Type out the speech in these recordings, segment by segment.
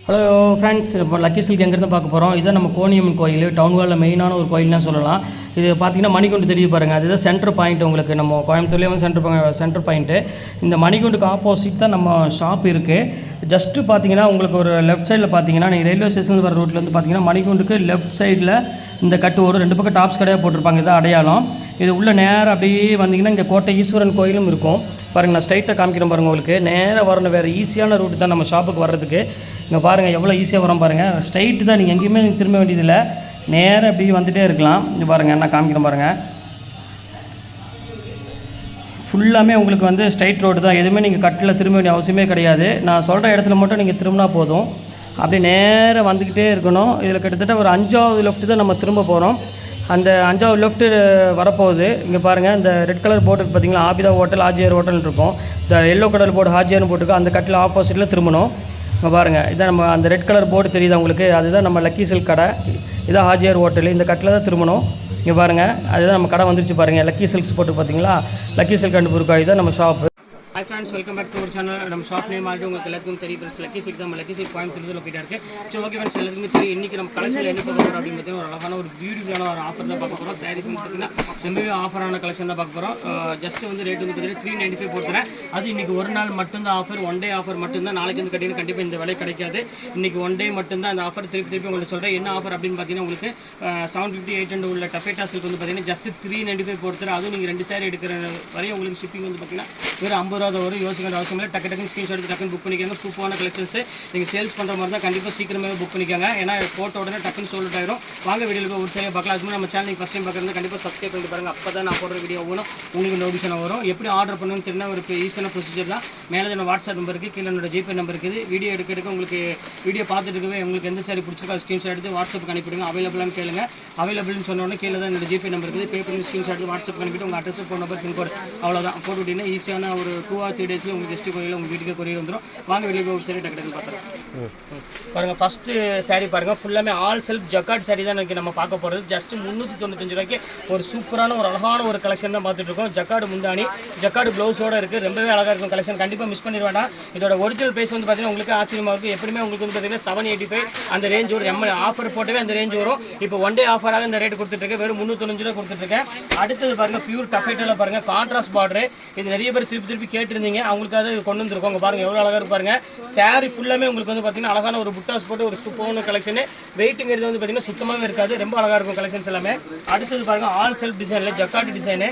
Hello friends, இப்போ lucky silk எங்கேருந்து பார்க்க போகிறோம். இதுதான் நம்ம கோணியம்மன் கோயில், டவுன் ஹாலில் மெயினான ஒரு கோயில்னு சொல்லலாம். இது பார்த்திங்கன்னா மணிகுண்டு தெரிய பாருங்கள், அதுதான் சென்டர் பாயிண்ட். உங்களுக்கு நம்ம கோயம்புத்தூர்லேயே வந்து சென்டர் பாயிண்ட்டு. இந்த மணிகுண்டுக்கு ஆப்போசிட் தான் நம்ம ஷாப் இருக்குது. ஜஸ்ட்டு பார்த்தீங்கன்னா உங்களுக்கு ஒரு லெஃப்ட் சைடில் பார்த்தீங்கன்னா நீங்கள் ரயில்வே ஸ்டேஷன் வர ரோட்லேருந்து பார்த்தீங்கன்னா மணிகுண்டுக்கு லெஃப்ட் சைடில் இந்த கட்டு ஒரு 2 பக்கம் டாப்ஸ் கடையாக போட்டிருப்பாங்க. இதான் அடையாளம். இது உள்ள நேராக அப்படியே வந்தீங்கன்னா இங்கே கோட்டை ஈஸ்வரன் கோயிலும் இருக்கும் பாருங்கள். நான் ஸ்ட்ரைட்டாக காமிக்கிறேன் பாருங்கள். உங்களுக்கு நேராக வரணும், வேறு ஈஸியான ரூட்டு தான் நம்ம ஷாப்புக்கு வர்றதுக்கு. இங்கே பாருங்கள் எவ்வளோ ஈஸியாக வரோம் பாருங்கள். ஸ்ட்ரைட்டு தான், நீங்கள் எங்கேயுமே திரும்ப வேண்டியதில்லை, நேராக அப்படி வந்துகிட்டே இருக்கலாம். இங்கே பாருங்கள், நான் காமிக்கிறேன் பாருங்கள். ஃபுல்லாமே உங்களுக்கு வந்து ஸ்ட்ரைட் ரோடு தான், எதுவுமே நீங்கள் கட்டில் திரும்ப வேண்டிய அவசியமே கிடையாது. நான் சொல்கிற இடத்துல மட்டும் நீங்கள் திரும்பினா போதும். அப்படியே நேராக வந்துக்கிட்டே இருக்கணும். இதில் கிட்டத்தட்ட ஒரு 5வது லெஃப்ட்டு தான் நம்ம திரும்ப போகிறோம். அந்த 5வது லெஃப்ட்டு வரப்போகுது. இங்கே பாருங்கள், இந்த ரெட் கலர் போர்டு பார்த்தீங்களா, ஆபிதா ஹோட்டல் ஹாஜியார் ஹோட்டல் இருக்கும். இந்த எல்லோ கலர் போர்டு ஹாஜியார்னு போட்டுருக்கோம். அந்த கட்டில் ஆப்போசிட்டில் திரும்பணும். இங்கே பாருங்கள், இதான் நம்ம அந்த ரெட் கலர் போர்டு தெரியுது உங்களுக்கு, அதுதான் நம்ம லக்கி சில்க் கடை. இதான் ஹாஜியார் ஹோட்டல். இந்த கட்டில் தான் திரும்பணும். இங்கே பாருங்கள், அதுதான் நம்ம கடை வந்துருச்சு பாருங்கள். லக்கி சில்க்ஸ் போட்டு பார்த்தீங்களா, லக்கி சில்க் அண்ட் புர்காய் தான் நம்ம shop. Hi friends, welcome back to ஒரு சேனல். நம்ம ஷாப் நேம் ஆகிட்டு உங்களுக்கு எல்லாத்துக்கும் தெரியும். ஃப்ரெண்ட்ஸ், லக்கி சில்க் தான். நம்ம லக்கி சில்க் கோயம்புத்தூர் லொக்கேட்டாக இருக்குது. ஸோ ஓகே ஃப்ரெண்ட்ஸ், எல்லாத்துக்குமே தெரியும். இன்றைக்கி நம்ம கலெக்ஷன் என்ன பார்க்க போகிறோம் அப்படின்னு பார்த்தீங்கன்னா, ஒரு அழகான ஒரு பியூட்டிஃபுல்லான ஒரு ஆஃபர் தான் பார்க்க போகிறோம். சாரீஸ் வந்து பார்த்தீங்கன்னா ரொம்பவே ஆஃபரான கலெக்ஷன் தான் பார்க்க போகிறோம். ஜஸ்ட் வந்து ரேட் வந்து பார்த்தீங்கன்னா 395 போட்டுறேன். அது இன்றைக்கி ஒரு நாள் மட்டும்தான் ஆஃபர், ஒன் டே ஆஃபர் மட்டும்தான். நாளைக்கு வந்து கட்டிங்கன்னா கண்டிப்பாக இந்த விலை கிடைக்காது. இன்றைக்கி ஒன் டே மட்டும்தான் அந்த ஆஃபர். திருப்பி உங்களுக்கு சொல்கிறேன் என்ன ஆஃபர் அப்படின்னு பார்த்தீங்கன்னா, உங்களுக்கு 750 800 உள்ள டஃபேட்டா சில்க் வந்து பார்த்தீங்கன்னா ஜஸ்ட் 395 போட்டுறேன். அதுவும் நீங்கள் 2 சாரி எடுக்கிற வரையும் உங்களுக்கு ஷிப்பிங் வந்து பார்த்தீங்கன்னா வெறும் 50 ரூபா வரும். யோசிக்கிற அவசியம் இல்லை. டக்கு ஸ்க்ரீன்ஷாட் எடுத்து டக்குன்னு புக் பண்ணிக்காங்க. சூப்பரான கலெக்ஷன்ஸ். நீங்கள் சேல்ஸ் பண்ணுற மாதிரி தான் கண்டிப்பாக சீக்கிரமே புக் பண்ணிக்காங்க. ஏன்னா போட்ட உடனே டக்குன்னு சோல்ட் ஆயிரும். வாங்க வீடியோவில் போய் ஒரு சரியாக பார்க்கலாம். அதுக்கு நம்ம சேனல் ஃபஸ்ட் டைம் பார்க்குறது கண்டிப்பாக சப்ஸ்கிரைப் பண்ணி பாருங்கள். அப்போ தான் நான் போடுற வீடியோ ஒவ்வொன்றும் உங்களுக்கு நோட்டிஃபிகேஷன் வரும். எப்படி ஆர்டர் பண்ணணும்னு தெரிஞ்ச ஒரு ஈஸியான ப்ரொசீஜர் தான். மேலே என்னோட வாட்ஸ்அப் நம்பர் இருக்குது, கீழே என்னோட ஜிபே நம்பர் இருக்குது. வீடியோ எடுக்க உங்களுக்கு வீடியோ பார்த்துட்டு இருக்கவே உங்களுக்கு எந்த சாரி பிடிச்சிருக்கோ அது ஸ்க்ரீன்ஷாட் எடுத்து வாட்ஸ்அப்புக்கு அனுப்பிடுங்க. அவைலபிளானு கேளுங்க. அவைலபிள்னு சொன்னோடனே கீழே தான் என்னோட ஜிபே நம்பர் இருக்குது. பே பண்ணி ஸ்க்ரீன்ஷாட் எடுத்து வாட்ஸ்அப் அனுப்பிட்டு உங்கள் அட்ரஸ், ஃபோன் நம்பர், பின்கோடு அவ்வளோதான் போட்டு விட்டீங்கன்னா ஈஸியான ஒரு 2 or 3 டேஸில் உங்களுக்கு ஜஸ்ட் கோயில் உங்கள் வீட்டுக்கு கொரியர் வந்துடும். வாங்க வெளியே போய் ஒரு சாரி டக்கு பார்த்துறோம். பாருங்கள், ஃபஸ்ட்டு சாரீ பாருங்கள். ஃபுல்லாமே ஆல் செல்ஃப் ஜக்கார்ட் சாரீ தான் இன்றைக்கி நம்ம பார்க்க போகிறது. ஜஸ்ட் 395 ரூபாய்க்கு ஒரு சூப்பரான ஒரு அழகான ஒரு கலெக்ஷன் தான் பார்த்துட்டு இருக்கோம். ஜக்கார்டு முந்தானி, ஜக்கார்டு ப்ளவுஸோடு இருக்குது. ரொம்பவே அழகாக இருக்கும் கலெக்ஷன். கண்டிப்பாக மிஸ் பண்ணிட வேண்டாம். இதோட ஒரிஜினல் ப்ரைஸ் வந்து பார்த்தீங்கன்னா உங்களுக்கு ஆச்சரியமாக இருக்கும். எப்படியுமே உங்களுக்கு வந்து பார்த்தீங்கன்னா 785 அந்த ரேஞ்ச் வரும். ஆஃபர் போட்டவே அந்த ரேஞ்ச் வரும். இப்போ ஒன் டே ஆஃபராக இந்த ரேட் கொடுத்துட்ருக்கேன். வெறும் 395 ரூபா கொடுத்துட்ருக்கேன். அடுத்தது பாருங்கள், பியூர் டஃபைட்டில் பாருங்கள், கான்ட்ராஸ்ட் பார்டரு. இது நிறைய பேர் திருப்பி கேட்டிருந்தீங்க, அவங்களுக்காக கொண்டு வந்துருக்கோம். பாருங்கள் எவ்வளோ அழகாக இருப்பாருங்க. சாரி ஃபுல்லாமே உங்களுக்கு வந்து பார்த்தீங்கன்னா அழகான ஒரு புட்டாஸ் போட்டு ஒரு சூப்பரான கலெக்ஷன். வெயிட்டுங்கிறது வந்து பார்த்தீங்கன்னா சுத்தமாகவே இருக்காது. ரொம்ப அழகாக இருக்கும் கலெக்ஷன்ஸ் எல்லாமே. அடுத்தது பாருங்கள், ஆல் செல்ஃப் டிசைனில் ஜக்கார்டு டிசைனு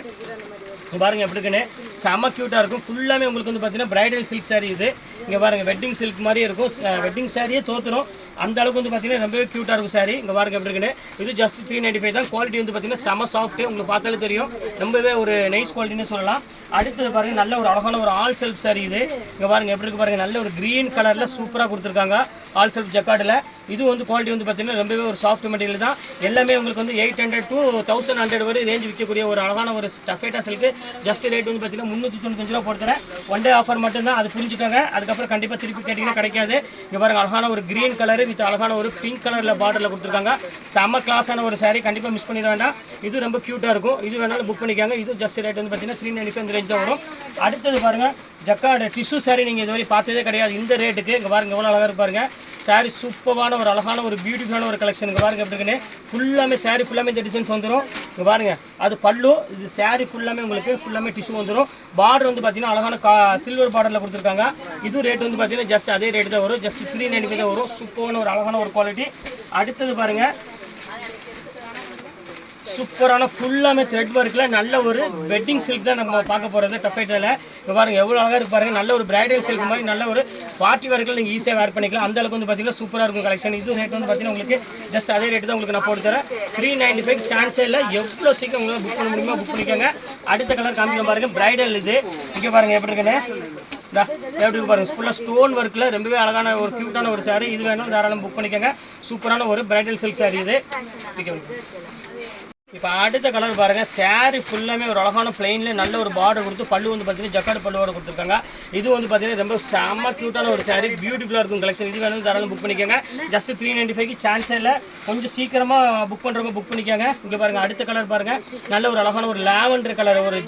பாருங்கள் எப்படி இருக்குன்னு. செம்ம க்யூட்டாக இருக்கும். ஃபுல்லாமே உங்களுக்கு வந்து பார்த்தீங்கன்னா பிரைடல் சில்க் சாரீ இது. இங்கே பாருங்கள், வெட்டிங் சில்க் மாதிரியே இருக்கும். வெட்டிங் சாரியே தோற்றுரும் அந்த அளவுக்கு வந்து பார்த்தீங்கன்னா ரொம்பவே க்யூட்டாக இருக்கும் சாரி. இங்கே பாருங்க எப்படி இருக்குன்னு. இது ஜஸ்ட் 395 தான். குவாலிட்டி வந்து பார்த்தீங்கன்னா செம்ம சாஃப்ட்டு. உங்களுக்கு பார்த்தாலே தெரியும், ரொம்பவே ஒரு நைஸ் குவாலிட்டின்னு சொல்லலாம். அடுத்தது பாருங்கள், நல்ல ஒரு அழகான ஒரு ஆல் செல்ஃப் சாரி இது. இங்கே பாருங்கள் எப்படி இருக்கு பாருங்கள். நல்ல ஒரு க்ரீன் கலரில் சூப்பராக கொடுத்துருக்காங்க ஆல் செல்ஃப் ஜக்கார்டில். இது வந்து குவாலிட்டி வந்து பார்த்தீங்கன்னா ரொம்பவே ஒரு சாஃப்ட் மெட்டீரியல் தான். எல்லாமே உங்களுக்கு வந்து 800 to 1100 வரை ரேஞ்ச் விற்கக்கூடிய ஒரு அழகான ஒரு டஃபேட்டா சில்க்கு. ஜஸ்ட் ரேட் வந்து பார்த்தீங்கன்னா 395 ரூபா போடுறேன். ஒன் டே ஆஃபர் மட்டும்தான், அது புரிஞ்சுக்கோங்க. அதுக்கப்புறம் கண்டிப்பாக திருப்பி கேட்டிங்கன்னா கிடைக்காது. இங்கே பாருங்கள், அழகான ஒரு க்ரீன் கலரு வித் அழகான ஒரு பிங்க் கலரில் பார்டரில் கொடுத்துருக்காங்க. செம்ம கிளாஸான ஒரு சாரீ. கண்டிப்பாக மிஸ் பண்ணிட வேண்டாம். இது ரொம்ப க்யூட்டாக இருக்கும். இது வேணாலும் புக் பண்ணிக்காங்க. இது ஜஸ்ட் ரேட் வந்து பார்த்தீங்கன்னா 395 ரேஞ்ச் தான் வரும். அடுத்தது பாருங்கள், ஜக்கார்டு டிஷ்யூ சாரீ. நீங்கள் இதுவரை பார்த்ததே கிடையாது இந்த ரேட்டுக்கு. இங்கே பாருங்கள் எவ்வளோ அழகாக இருப்பாருங்க. சாரீ சூப்பரான ஒரு அழகான ஒரு பியூட்டிஃபுல்லான ஒரு கலெக்ஷன். இங்கே பாருங்கள் எப்படி இருக்குன்னு. ஃபுல்லாமே சாரீ ஃபுல்லாமே இந்த டிசைன்ஸ் வந்துடும். இங்கே பாருங்கள், அது பல்லு. இது சாரீ ஃபுல்லாமே உங்களுக்கு ஃபுல்லாமே டிஷ்யூ வந்துடும். பார்டர் வந்து பார்த்தீங்கன்னா அழகான சில்வர் பார்டரில் கொடுத்துருக்காங்க. இது ரேட் வந்து பார்த்தீங்கன்னா ஜஸ்ட் அதே ரேட் தான் வரும். ஜஸ்ட் 395 தான் வரும். சூப்பரான ஒரு அழகான ஒரு குவாலிட்டி. அடுத்தது பாருங்கள், சூப்பரான ஃபுல்லாமே த்ரெட் ஒர்க்கில் நல்ல ஒரு வெட்டிங் சில்க் தான் நம்ம பார்க்க போகிறது டஃபைட்டில். இப்போ பாருங்கள் எவ்வளோ அழகாக இருக்கு பாருங்கள். நல்ல ஒரு பிரைடல் சில்க் மாதிரி நல்ல ஒரு பார்ட்டி ஒர்க்கில் நீங்கள் ஈஸியாக வேர் பண்ணிக்கலாம். அந்த அளவுக்கு வந்து பார்த்தீங்கன்னா சூப்பராக இருக்கும் கலெக்ஷன். இது ரேட் வந்து பார்த்தீங்கன்னா உங்களுக்கு ஜஸ்ட் அதே ரேட்டு தான் உங்களுக்கு நான் போட்டு தரேன். 395 சான்ஸே இல்லை. எவ்வளோ சீக்கிரம் உங்களால் புக் பண்ண முடியுமோ புக் பண்ணிக்கோங்க. அடுத்த கலர் காமிக்க பாருங்கள், பிரைடல் இது. இங்கே பாருங்கள் எப்படி இருக்குன்னு. எப்படி பாருங்கள், ஃபுல்லாக ஸ்டோன் ஒர்க்கில் ரொம்பவே அழகான ஒரு க்யூட்டான ஒரு சாரீ. இது வேணும் தாராளம் புக் பண்ணிக்கோங்க. சூப்பரான ஒரு பிரைடல் சில்க் சாரீ இது. இப்போ அடுத்த கலர் பாருங்கள், saree ஃபுல்லாமே ஒரு அழகான பிளெயினில் நல்ல ஒரு பார்டர் கொடுத்து பல்லு வந்து பார்த்தீங்கன்னா ஜக்கார்டு பல்லுவோட கொடுத்துருக்காங்க. இது வந்து பார்த்தீங்கன்னா ரொம்ப செம்ம க்யூட்டான ஒரு saree, பியூட்டிஃபுல்லாக இருக்கும் கலெக்ஷன். இது வேணும் தாராளம் புக் பண்ணிக்கோங்க. ஜஸ்ட் 395க்கு சான்ஸே இல்லை. கொஞ்சம் சீக்கிரமாக புக் பண்ணுறவங்க புக் பண்ணிக்கோங்க. இங்கே பாருங்கள் அடுத்த கலர் பாருங்கள், நல்ல ஒரு அழகான ஒரு லாவெண்டர் கலர், ஒரு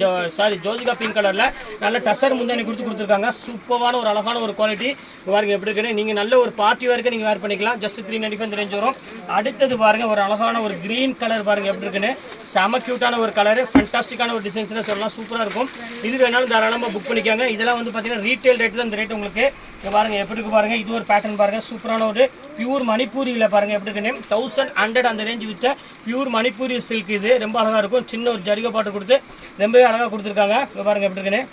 ஜோதிகா பிங்க் கலரில் நல்ல டசர் முந்தானி கொடுத்துருக்காங்க. சூப்பரான ஒரு அழகான ஒரு குவாலிட்டி. பாருங்கள் எப்படி இருக்குன்னு. நீங்கள் நல்ல ஒரு பார்ட்டி வரைக்கும் நீங்கள் வேர் பண்ணிக்கலாம். ஜஸ்ட் 395 ரேஞ்ச் வரும். அடுத்தது பாருங்கள் ஒரு அழகான ஒரு க்ரீன் கலர் பாருங்கள் எப்படி இருக்குன்னு. செம க்யூட்டான ஒரு கலர், ஃபண்டாஸ்டிக்கான ஒரு டிசைன்ஸ்னு சொல்லலாம். சூப்பராக இருக்கும். இது வேணாலும் தாராளமாக புக் பண்ணிக்காங்க. இதெல்லாம் வந்து பார்த்தீங்கன்னா ரீட்டைல் ரேட் தான். இந்த ரேட் உங்களுக்கு இங்கே பாருங்கள் எப்படி இருக்கு பாருங்கள். இது ஒரு பேட்டர்ன் பாருங்கள், சூப்பரான ஒரு பியூர் மணிப்பூரியில் பாருங்கள் எப்படி இருக்குன்னு. 1100 அந்த ரேஞ்சு வித்த பியூர் மணிப்பூரி சில்க். இது ரொம்ப அழகாக இருக்கும். சின்ன ஒரு ஜரிகை பாட்டு கொடுத்து ரொம்பவே அழகாக கொடுத்துருக்காங்க. இங்கே பாருங்கள் எப்படி இருக்குன்னு.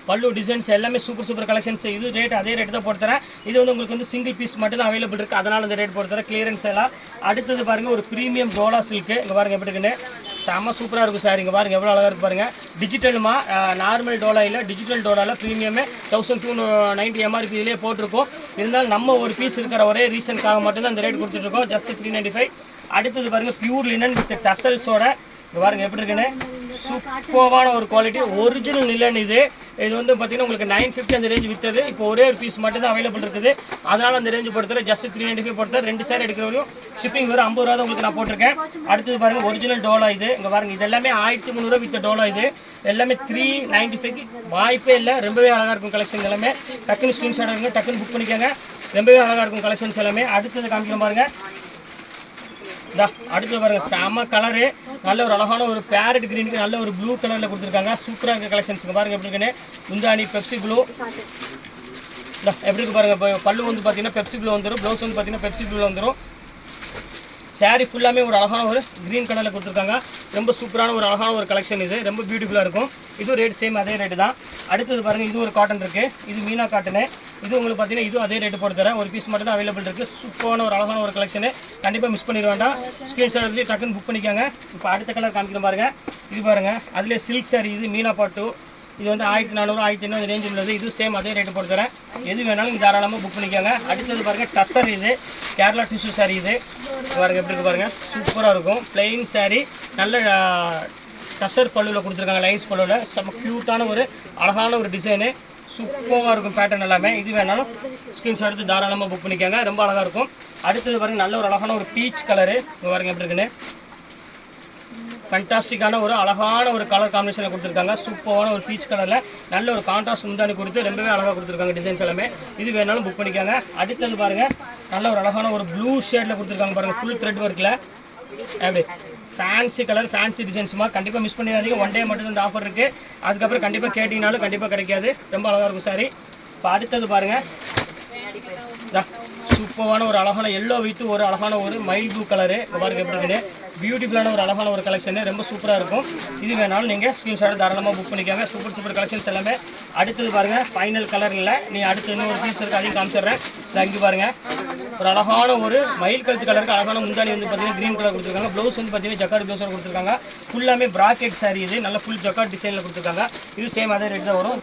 பல்லு டிசைன்ஸ் எல்லாமே சூப்பர் கலெக்ஷன்ஸ். இது ரேட் அதே ரேட் தான் போட்டு தரேன். இது வந்து உங்களுக்கு வந்து சிங்கிள் பீஸ் மட்டும் தான் அவைலபிள் இருக்குது, அதனால் இந்த ரேட் போட்டு தரேன். கிளியரன்ஸ் எல்லாம். அடுத்தது பாருங்கள் ஒரு ப்ரீமியம் டோலா சில்க்கு. இங்கே பாருங்கள் எப்படி இருக்குன்னு. செம்ம சூப்பராக இருக்கும் சார். இங்கே பாருங்கள் எவ்வளோ அழகாக இருக்குது பாருங்கள். டிஜிட்டலுமா நார்மல் டோலா இல்லை, டிஜிட்டல் டோலாவில் ப்ரீமியமே 1290 MRP இதிலே போட்டிருக்கோம். இருந்தாலும் நம்ம ஒரு பீஸ் இருக்கிற ஒரே ரீசனுக்காக மட்டும்தான் இந்த ரேட் கொடுத்துட்ருக்கோம். ஜஸ்ட் 395. அடுத்தது பாருங்கள் பியூர் லினன் வித் டசல்ஸோட. இங்கே பாருங்கள் எப்படி இருக்குன்னு. சூப்பரான ஒரு குவாலிட்டி, ஒரிஜினல் நிலன். இது வந்து பார்த்தீங்கன்னா உங்களுக்கு 950 அந்த ரேஞ்ச் விற்றது. இப்போ ஒரே ஒரு பீஸ் மட்டும் தான் அவைலபிள் இருக்குது, அதனால் அந்த ரேஞ்சு பொறுத்தவரை ஜஸ்ட் 395 பொறுத்தவரை. 2 சேர் எடுக்கிற வரையும் ஷிப்பிங் வரும் 50 ரூபா தான் உங்களுக்கு நான் போட்டிருக்கேன். அடுத்தது பாருங்கள் ஒரிஜினல் டோலா. இது இங்கே பாருங்கள், இது எல்லாமே 1300 வித்த டோலா. இது எல்லாமே 395 வாய்ப்பே இல்லை. ரொம்பவே அழகாக இருக்கும் கலெக்ஷன் எல்லாமே. டக்குன்னு ஸ்க்ரீன்ஷாட் எடுங்க, டக்குன்னு புக் பண்ணிக்கோங்க. ரொம்பவே அழகாக இருக்கும் கலெக்ஷன்ஸ் எல்லாமே. அடுத்தது காமிக்கலாம் பாருங்கள். அடுத்து பாருங்கள் செம கலரு, நல்ல ஒரு அழகான ஒரு பேரட் கிரீனுக்கு நல்ல ஒரு ப்ளூ கலரில் கொடுத்துருக்காங்க. சூப்பராக இருக்க கலெக்ஷன்ஸுங்க பாருங்கள் எப்படி இருக்குன்னு. முந்தானி பெப்சி ப்ளூ எப்படி இருக்கு பாருங்கள். பல்லு வந்து பார்த்தீங்கன்னா பெப்சி ப்ளூ வந்துடும். ப்ளவுஸ் வந்து பார்த்தீங்கன்னா பெப்சி ப்ளூ வந்துடும். சாரீ ஃபுல்லாமே ஒரு அழகான ஒரு க்ரீன் கலரில் கொடுத்துருக்காங்க. ரொம்ப சூப்பரான ஒரு அழகான ஒரு கலெக்ஷன். இது ரொம்ப பியூட்டிஃபுல்லாக இருக்கும். இது ரேட் சேம் அதே ரேட்டு தான். அடுத்தது பாருங்கள், இது ஒரு காட்டன் இருக்குது. இது மீனா காட்டனு. இது உங்களுக்கு பார்த்தீங்கன்னா இது அதே ரேட்டு போட்டு தரேன். ஒரு பீஸ் மட்டும் தான் அவைலபிள் இருக்குது. சூப்பரான ஒரு அழகான ஒரு கலெக்ஷனு. கண்டிப்பாக மிஸ் பண்ணிட வேண்டாம். ஸ்க்ரீன்ஷாட் எடுத்து டக்குன்னு புக் பண்ணிக்கோங்க. இப்போ அடுத்த கலர் காமிக்கிறேன் பாருங்கள். இது பாருங்கள், அதிலே சில்க் சாரீ. இது மீனா பாட்டு. இது வந்து 1400 1500 ரேஞ்ச் உள்ளது. இது சேம் அதே ரேட்டு போட்டு தரேன். எது வேணாலும் தாராளமாக புக் பண்ணிக்கோங்க. அடுத்தது பாருங்கள் டசர். இது கேரளா டிஷ்யூ சாரீ. இது பாருங்கள் எப்படி இருக்குது பாருங்கள், சூப்பராக இருக்கும். பிளெயின் சாரீ, நல்ல டசர் பல்லுவில் கொடுத்துருக்காங்க, லைன்ஸ் பல்லுவில். செம்ம க்யூட்டான ஒரு அழகான ஒரு டிசைனு. சூப்பராக இருக்கும் பேட்டர்ன் எல்லாமே. இது வேணாலும் ஸ்க்ரீன்ஷாட் எடுத்து தாராளமாக புக் பண்ணிக்கோங்க. ரொம்ப அழகாக இருக்கும். அடுத்தது பாருங்கள் நல்ல ஒரு அழகான ஒரு பீச் கலரு. இங்கே பாருங்கள் எப்படி இருக்குன்னு. ஃபண்டாஸ்டிக்கான ஒரு அழகான ஒரு கலர் காம்பினேஷனில் கொடுத்துருக்காங்க. சூப்பரான ஒரு பீச் கலரில் நல்ல ஒரு கான்ட்ராஸ்ட் முந்தானி கொடுத்து ரொம்பவே அழகாக கொடுத்துருக்காங்க டிசைன்ஸ் எல்லாமே. இது வேணாலும் புக் பண்ணிக்கோங்க. அடுத்தது பாருங்கள் நல்ல ஒரு அழகான ஒரு ப்ளூ ஷேடில் கொடுத்துருக்காங்க பாருங்கள், ஃபுல் த்ரெட் ஒர்க்கில். அப்படி ஃபேன்சி கலர், ஃபேன்சி டிசைன்ஸுமா. கண்டிப்பாக மிஸ் பண்ணிடாதீங்க. ஒன் டே மட்டும் இந்த ஆஃபர் இருக்குது. அதுக்கப்புறம் கண்டிப்பாக கேட்டிங்கனாலும் கண்டிப்பாக கிடைக்காது. ரொம்ப அழகாக இருக்கும் சாரி. இப்போ அடுத்தது பாருங்கள், சூப்பரான ஒரு அழகான எல்லோ வித்து ஒரு அழகான ஒரு மைல் ப்ளூ கலரு. பாருங்கள் எப்படி இருக்குது. பியூட்டிஃபுல்லான ஒரு அழகான ஒரு கலெக்ஷன். ரொம்ப சூப்பராக இருக்கும். இது வேணாலும் நீங்கள் ஸ்க்ரீன்ஷாட் தாராளமாக புக் பண்ணிக்கோங்க. சூப்பர் கலெக்ஷன்ஸ் எல்லாமே. அடுத்தது பாருங்கள் ஃபைனல் கலர் இல்லை, நீ அடுத்து இன்னும் ஒரு பீஸ் இருக்குது, அதையும் காமிச்சிடுறேன். இங்கே பாருங்கள் ஒரு அழகான ஒரு மயில் கழுத்து கலருக்கு அழகான முந்தானி வந்து பார்த்தீங்கன்னா க்ரீன் கலர் கொடுத்துருக்காங்க. ப்ளவுஸ் வந்து பார்த்தீங்கன்னா ஜக்கார்ட் ப்ளவுஸோட கொடுத்துருக்காங்க. ஃபுல்லாமே ப்ராக்கெட் சாரீ. இது நல்ல ஃபுல் ஜக்கார்ட் டிசைனில் கொடுத்துருக்காங்க. இது சேம் அதே ரேட் தான் வரும்.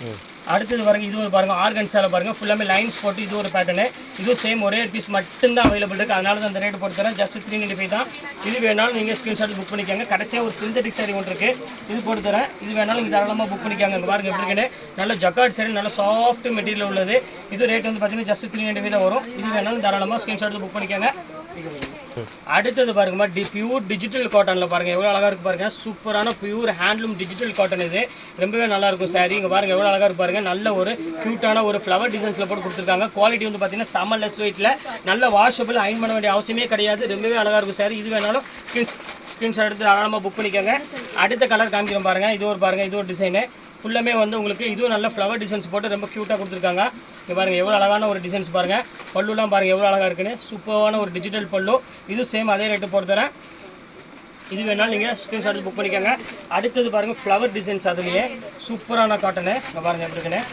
அடுத்தது பாருங்கள், இது ஒரு பாருங்கள் ஆர்கன்ஸாவில் பாருங்கள், ஃபுல்லாமே லைன்ஸ் போட்டு இது ஒரு பேட்டர்னு. இது சேம் ஒரே பீஸ் மட்டும்தான் அவைலபிள் இருக்குது, அதனால தான் அந்த ரேட் போட்டு தரேன். ஜஸ்ட் 395 தான். இது வேணாலும் நீங்கள் ஸ்க்ரீன்ஷாட் புக் பண்ணிக்கோங்க. கடைசியாக ஒரு சிந்தட்டிக் சாரி ஒன்று இருக்குது, இது போட்டு தரேன். இது வேணாலும் நீங்கள் தாராளமாக புக் பண்ணிக்கோங்க. இங்கே பாருங்கள் எப்படி இருக்குன்னு. நல்ல ஜக்கார்ட் சாரி, நல்ல சாஃப்ட் மெட்டீரியல் உள்ளது. இது ரேட் வந்து பார்த்தீங்கன்னா ஜஸ்ட் 395 தான் வரும். இது வேணாலும் தாராளமாக ஸ்க்ரீன்ஷாட் புக் பண்ணிக்கோங்க. அடுத்தது பாருங்கம்மா, பியூர் டிஜிட்டல் காட்டனில் பாருங்கள் எவ்வளோ அழகாக இருக்குது பாருங்கள். சூப்பரான பியூர் ஹேண்ட்லூம் டிஜிட்டல் காட்டன். இது ரொம்பவே நல்லாயிருக்கும் சாரி. இங்கே பாருங்கள் எவ்வளோ அழகாக இருக்குது பாருங்கள். நல்ல ஒரு க்யூட்டான ஒரு ஃப்ளவர் டிசைன்ஸில் போட்டு கொடுத்துருக்காங்க. குவாலிட்டி வந்து பார்த்தீங்கன்னா செம்ம லெஸ் வெயிட்டில், நல்ல வாஷபிள், அயன் பண்ண வேண்டிய அவசியமே கிடையாது. ரொம்பவே அழகாக இருக்கும் சாரி. இது வேணாலும் ஸ்க்ரீன்ஷாட் எடுத்து தாராளமாக புக் பண்ணிக்கோங்க. அடுத்த கலர் காமிக்கிறோம் பாருங்கள். இது ஒரு பாருங்கள், இது ஒரு டிசைனு. ஃபுல்லாமே வந்து உங்களுக்கு இதுவும் நல்ல ஃப்ளவர் டிசைன்ஸ் போட்டு ரொம்ப க்யூட்டாக கொடுத்துருக்காங்க. இங்கே பாருங்கள் எவ்வளோ அழகான ஒரு டிசைன்ஸ் பாருங்கள். பல்லுலாம் பாருங்கள் எவ்வளோ அழகாக இருக்குன்னு. சூப்பரான ஒரு டிஜிட்டல் பல்லு. இது சேம் அதே ரேட்டு போட்டு தரேன். இது வேணாலும் நீங்கள் ஸ்க்ரீன்ஷாட் புக் பண்ணிக்கோங்க. அடுத்தது பாருங்கள் ஃப்ளவர் டிசைன்ஸ். அதுலேயே சூப்பரான காட்டனு. இங்கே பாருங்கள் எப்படி இருக்குன்னு.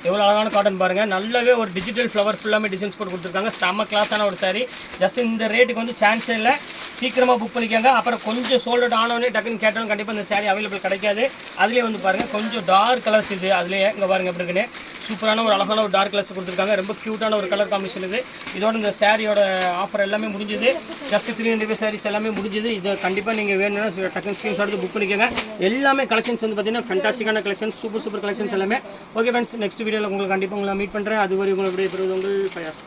எவ்வளோ அழகான காட்டன் பாருங்கள். நல்லாவே ஒரு டிஜிட்டல் ஃப்ளவர் ஃபுல்லாமே டிசைன்ஸ் போட்டு கொடுத்துருக்காங்க. செம்ம கிளாஸான ஒரு சாரி. ஜஸ்ட் இந்த ரேட்டுக்கு வந்து சான்ஸே இல்லை. சீக்கிரமாக புக் பண்ணிக்கோங்க. அப்புறம் கொஞ்சம் சோல்டட் ஆனவொடனே டக்குன்னு கேட்டாலும் கண்டிப்பாக இந்த saree அவைலபிள் கிடைக்காது. அதுலேயே வந்து பாருங்கள் கொஞ்சம் டார்க் கலர்ஸ் இது. அதுலேயே இங்கே பாருங்கள் எப்படி இருக்குன்னு சூப்பரான ஒரு அழகான ஒரு டார்க் கலர்ஸ் கொடுத்துருக்காங்க. ரொம்ப க்யூட்டான ஒரு கலர் காம்பினேஷன் இது. இதோட இந்த சாரியோட ஆஃபர் எல்லாமே முடிஞ்சுது. ஜஸ்ட் 300 சாரீஸ் எல்லாமே முடிஞ்சுது. இது கண்டிப்பாக நீங்கள் வேணும்னா டக்குன்னு ஸ்க்ரீன்ஷாட் எடுத்து புக் பண்ணிக்கோங்க. எல்லாமே கலெக்ஷன்ஸ் வந்து பார்த்தீங்கன்னா ஃபேண்டாஸ்டிக்கான கலெக்ஷன்ஸ், சூப்பர் கலெக்ஷன்ஸ் எல்லாமே. ஓகே ஃப்ரெண்ட்ஸ், நெக்ஸ்ட் வீடியோவில் உங்களுக்கு கண்டிப்பாக உங்களை மீட் பண்ணுறேன். அதுவரை உங்களை விடைபெறுவது உங்கள் ஃபயாஸ்.